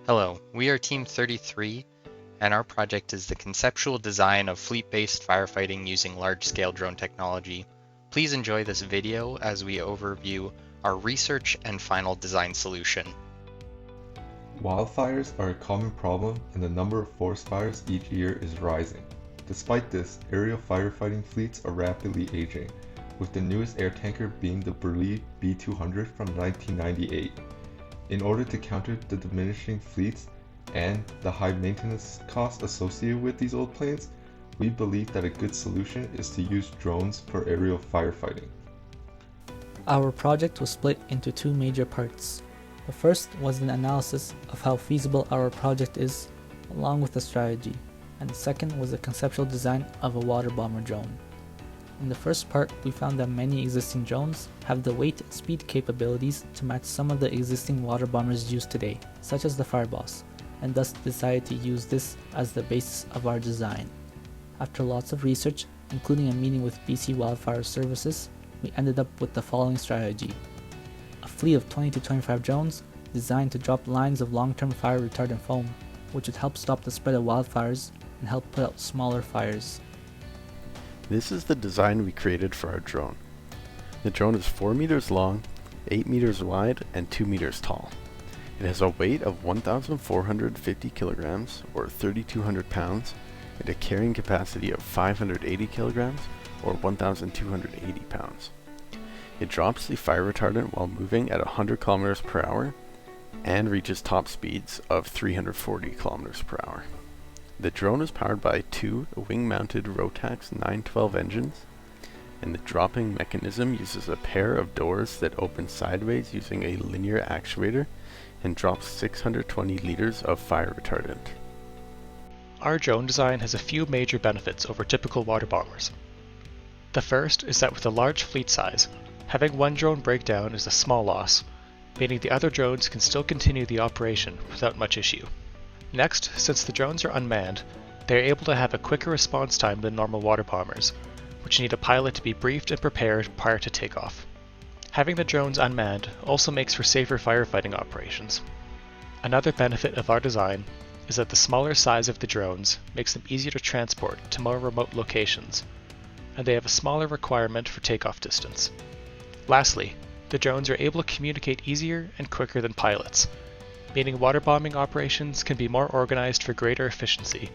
Hello, we are Team 33, and our project is the conceptual design of fleet-based firefighting using large-scale drone technology. Please enjoy this video as we overview our research and final design solution. Wildfires are a common problem and the number of forest fires each year is rising. Despite this, aerial firefighting fleets are rapidly aging, with the newest air tanker being the Burley B200 from 1998. In order to counter the diminishing fleets and the high maintenance costs associated with these old planes, we believe that a good solution is to use drones for aerial firefighting. Our project was split into two major parts. The first was an analysis of how feasible our project is, along with a strategy, and the second was the conceptual design of a waterbomber drone. In the first part, we found that many existing drones have the weight and speed capabilities to match some of the existing water bombers used today, such as the Fireboss, and thus decided to use this as the basis of our design. After lots of research, including a meeting with BC Wildfire Services, we ended up with the following strategy. A fleet of 20 to 25 drones designed to drop lines of long-term fire retardant foam, which would help stop the spread of wildfires and help put out smaller fires. This is the design we created for our drone. The drone is 4 meters long, 8 meters wide, and 2 meters tall. It has a weight of 1,450 kilograms, or 3,200 pounds, and a carrying capacity of 580 kilograms, or 1,280 pounds. It drops the fire retardant while moving at 100 kilometers per hour, and reaches top speeds of 340 kilometers per hour. The drone is powered by two wing-mounted Rotax 912 engines, and the dropping mechanism uses a pair of doors that open sideways using a linear actuator and drops 620 liters of fire retardant. Our drone design has a few major benefits over typical water bombers. The first is that with a large fleet size, having one drone break down is a small loss, meaning the other drones can still continue the operation without much issue. Next, since the drones are unmanned, they are able to have a quicker response time than normal water bombers, which need a pilot to be briefed and prepared prior to takeoff. Having the drones unmanned also makes for safer firefighting operations. Another benefit of our design is that the smaller size of the drones makes them easier to transport to more remote locations, and they have a smaller requirement for takeoff distance. Lastly, the drones are able to communicate easier and quicker than pilots, meaning waterbombing operations can be more organized for greater efficiency.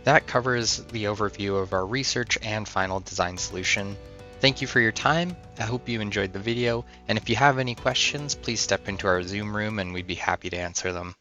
That covers the overview of our research and final design solution. Thank you for your time. I hope you enjoyed the video, and if you have any questions, please step into our Zoom room and we'd be happy to answer them.